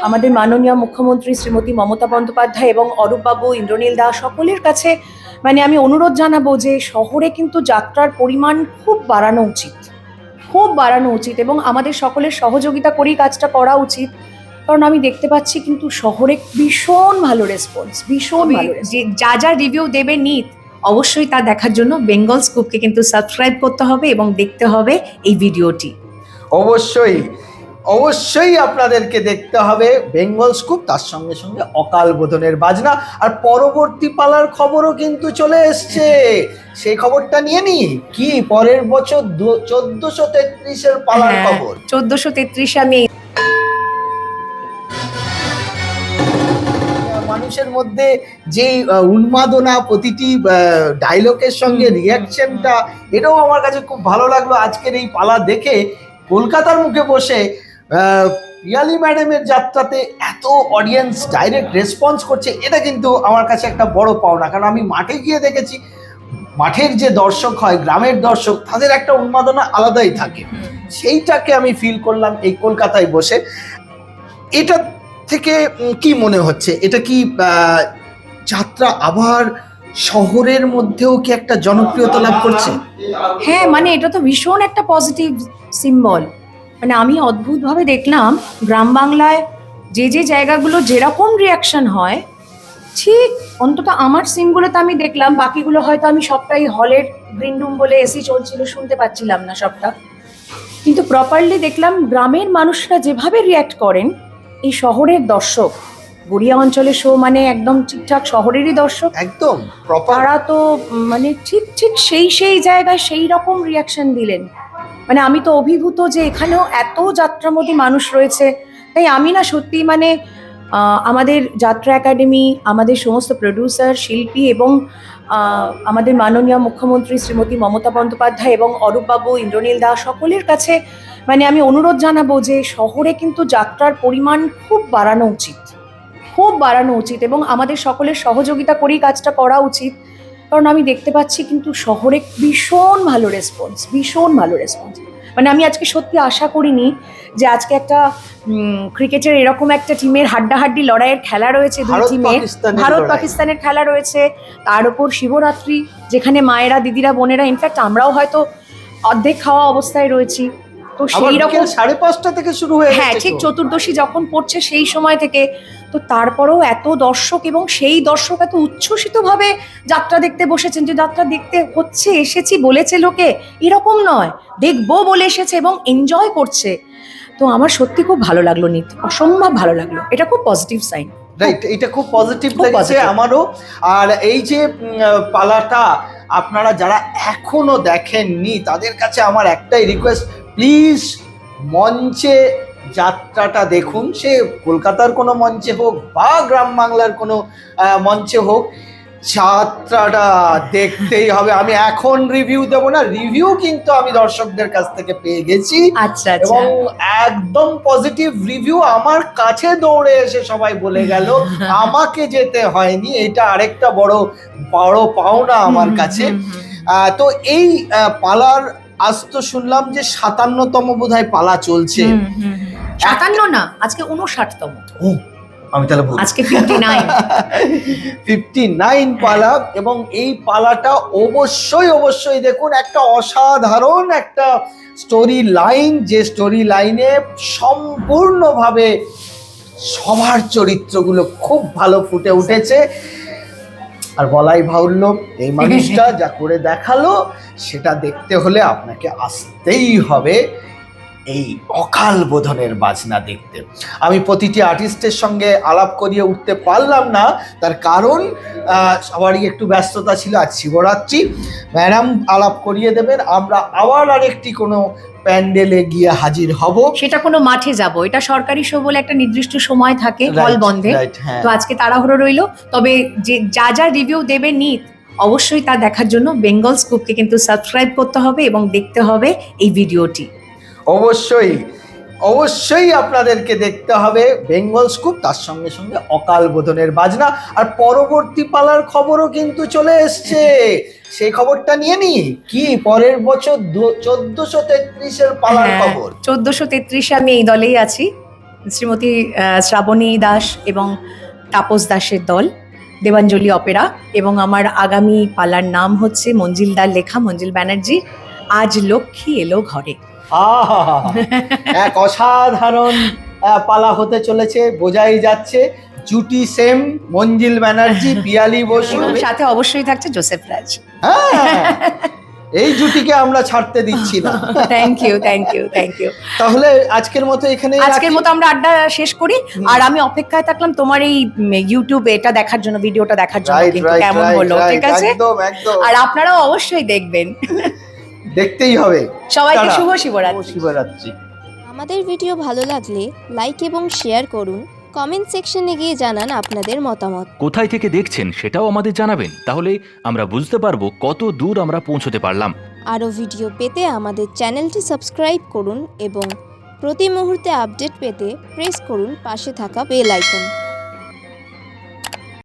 আমাদের মাননীয় মুখ্যমন্ত্রী শ্রীমতী মমতা বন্দ্যোপাধ্যায় এবং অরূপবাবু, ইন্দ্রনীল দাস সকলের কাছে মানে আমি অনুরোধ জানাবো যে শহরে কিন্তু যাত্রার পরিমাণ খুব বাড়ানো উচিত এবং আমাদের সকলের সহযোগিতা করেই কাজটা করা উচিত। কারণ আমি দেখতে পাচ্ছি কিন্তু শহরে ভীষণ ভালো রেসপন্স, যে যা রিভিউ দেবে নিত অবশ্যই তা দেখার জন্য বেঙ্গল স্কুপকে কিন্তু সাবস্ক্রাইব করতে হবে এবং দেখতে হবে এই ভিডিওটি। অবশ্যই আপনাদেরকে দেখতে হবে বেঙ্গল স্কুপ, তার সঙ্গে সঙ্গে অকাল বোধনের বাজনা। আর পরবর্তী পালার খবরও কিন্তু চলে এসছে, সেই খবরটা নিয়ে নি কি পরের বছর 1433-এর পালার খবর। 1433 আমি মানুষের মধ্যে যে উন্মাদনা, প্রতিটি ডায়লগের সঙ্গে রিয়াকশনটা, এটাও আমার কাছে খুব ভালো লাগলো আজকের এই পালা দেখে। কলকাতার মুখে বসে পিয়ালি ম্যাডামের যাত্রাতে এত অডিয়েন্স ডাইরেক্ট রেসপন্স করছে, এটা কিন্তু আমার কাছে একটা বড় পাওনা। কারণ আমি মাঠে গিয়ে দেখেছি, মাঠের যে দর্শক হয়, গ্রামের দর্শক, তাদের একটা উন্মাদনা আলাদাই থাকে। সেইটাকে আমি ফিল করলাম এই কলকাতায় বসে। এটা থেকে কি মনে হচ্ছে, এটা কি যাত্রা আবার শহরের মধ্যেও কি একটা জনপ্রিয়তা লাভ করছে? হ্যাঁ, মানে এটা তো ভীষণ একটা পজিটিভ সিম্বল। মানে আমি অদ্ভুতভাবে দেখলাম গ্রাম বাংলায় যে জায়গাগুলো যেরকম রিয়াকশন হয়, ঠিক অন্তত আমার সিনগুলোতে আমি দেখলাম। বাকিগুলো হয়তো আমি সবটাই হলের গ্রিন রুম বলে এসি চলছিল, শুনতে পাচ্ছিলাম না সবটা, কিন্তু প্রপারলি দেখলাম গ্রামের মানুষরা যেভাবে রিয়াক্ট করেন। এই শহরের দর্শক, গড়িয়া অঞ্চলের শো মানে একদম ঠিকঠাক শহরেরই দর্শক, একদম তারা তো মানে ঠিক সেই জায়গায় সেই রকম রিয়াকশন দিলেন। মানে আমি তো অভিভূত যে এখানেও এত যাত্রামোদী মানুষ রয়েছে। তাই আমি না সত্যি মানে আমাদের যাত্রা একাডেমি, আমাদের সমস্ত প্রডিউসার, শিল্পী এবং আমাদের মাননীয় মুখ্যমন্ত্রী শ্রীমতী মমতা বন্দ্যোপাধ্যায় এবং অরূপবাবু, ইন্দ্রনীল দাস সকলের কাছে মানে আমি অনুরোধ জানাবো যে শহরে কিন্তু যাত্রার পরিমাণ খুব বাড়ানো উচিত এবং আমাদের সকলের সহযোগিতা করেই কাজটা করা উচিত। কারণ আমি দেখতে পাচ্ছি কিন্তু শহরে ভীষণ ভালো রেসপন্স। মানে আমি আজকে সত্যি আশা করিনি যে আজকে একটা ক্রিকেটের এরকম একটা টিমের হাড্ডাহাড্ডি লড়াইয়ের খেলা রয়েছে, দুই টিমের ভারত পাকিস্তানের খেলা রয়েছে, তার উপর শিবরাত্রি, যেখানে মায়েরা, দিদিরা, বোনেরা, ইনফ্যাক্ট আমরাও হয়তো অর্ধেক খাওয়া অবস্থায় রয়েছি। তো সেই রকম 5:30 থেকে শুরু হয়ে গেছে। হ্যাঁ, ঠিক চতুর্দশী যখন পড়ছে সেই সময় থেকে। তো তারপরেও এত দর্শক, এবং সেই দর্শক এত উচ্ছ্বসিতভাবে যাত্রা দেখতে বসেছেন যে যাত্রা দেখতে হচ্ছে, এসেছি বলেছে লোকে, এরকম নয়, দেখবো বলে এসেছে এবং এনজয় করছে। তো আমার সত্যি খুব ভালো লাগলো নিত, অসম্ভব ভালো লাগলো। এটা খুব পজিটিভ সাইন। রাইট, এটা খুব পজিটিভ লাগছে আমারও। আর এই যে পালাটা আপনারা যারা এখনো দেখেননি, তাদের কাছে আমার একটাই রিকোয়েস্ট, প্লিজ মঞ্চে যাত্রাটা দেখুন। সে কলকাতার কোনো মঞ্চে হোক বা গ্রাম বাংলার কোনো মঞ্চে হোক, যাত্রাটা দেখতেই হবে। আমি এখন রিভিউ দেব না, রিভিউ কিন্তু আমি দর্শকদের কাছ থেকে পেয়ে গেছি। আচ্ছা, এবং একদম পজিটিভ রিভিউ। আমার কাছে দৌড়ে এসে সবাই বলে গেল, আমাকে যেতে হয়নি। এটা আরেকটা বড় পাওনা আমার কাছে। তো এই পালার আজ তো শুনলাম যে 57তম বোধহয় পালা চলছে। 57 না, আজকে 59তম। আমি তাহলে আজকে 59 পালা। এবং এই পালাটা অবশ্যই দেখুন। একটা অসাধারণ একটা স্টোরি লাইন, যে স্টোরি লাইনে সম্পূর্ণভাবে সবার চরিত্রগুলো খুব ভালো ফুটে উঠেছে। আর বলাই বাহুল্য, এই মানুষটা যা করে দেখালো সেটা দেখতে হলে আপনাকে আসতেই হবে এই অকাল বোধনের বাজনা দেখতে। আমি প্রতিটি আর্টিস্টের সঙ্গে আলাপ করিয়ে উঠতে পারলাম না, তার কারণ সবারই একটু ব্যস্ততা ছিল। আজ শিবরাত্রি, ম্যাডাম আলাপ করিয়ে দেবেন। আমরা আবার আরেকটি কোনো প্যান্ডেলে গিয়ে হাজির হব। সেটা কোনো মাঠে যাব, এটা সরকারি শো বলে একটা নির্দিষ্ট সময় থাকে হল বন্ধে। তো আজকে তাড়াহুড়ো রইল। তবে যে যা রিভিউ দেবে নিত অবশ্যই তা দেখার জন্য বেঙ্গল স্কুপকে কিন্তু সাবস্ক্রাইব করতে হবে এবং দেখতে হবে এই ভিডিওটি। অবশ্যই অবশ্যই আপনাদেরকে দেখতে হবে বেঙ্গল স্কুপ, তার সঙ্গে সঙ্গে অকাল বোধনের বাজনা। আর পরবর্তী পালার খবরও কিন্তু চলে এসছে, সেই খবরটা নিয়ে নি কি পরের বছর 1433-এর পালার খবর। 1433-এ আমি এই দলেই আছি, শ্রীমতী শ্রাবণী দাস এবং তাপস দাসের দল, দেবাঞ্জলি অপেরা। এবং আমার আগামী পালার নাম হচ্ছে মঞ্জিলদার লেখা, মঞ্জিল ব্যানার্জি, আজ লক্ষ্মী এলো ঘরে। আহা, এক অসাধারণ পালা হতে চলেছে, বোঝাই যাচ্ছে। জুটি সেম, মঞ্জিল ব্যানার্জি, পিয়ালি বসু, এবং সাথে অবশ্যই থাকছে জোসেফ রাজ। হ্যাঁ, এই জুটিকে আমরা ছাড়তে দিচ্ছি না। Thank you, thank you, thank you. তাহলে আজকের মতো এখানে আজকের মতো আমরা আড্ডা শেষ করি। আর আমি অপেক্ষায় থাকলাম তোমার এই ইউটিউবে এটা দেখার জন্য, ভিডিওটা দেখার জন্য কিন্তু কেমন হলো, ঠিক আছে? একদম একদম, আর আপনারাও অবশ্যই দেখবেন, দেখতেই হবে। সবাইকে শুভ শিবরাত্রি। শিবরাত্রি। আমাদের ভিডিও ভালো লাগলে লাইক এবং শেয়ার করুন, কমেন্ট সেকশনে গিয়ে জানান আপনাদের মতামত। কোথায় থেকে দেখছেন সেটাও আমাদের জানাবেন, তাহলে আমরা বুঝতে পারবো কত দূর আমরা পৌঁছতে পারলাম। আরও ভিডিও পেতে আমাদের চ্যানেলটি সাবস্ক্রাইব করুন এবং প্রতি মুহূর্তে আপডেট পেতে প্রেস করুন পাশে থাকা বেল আইকন।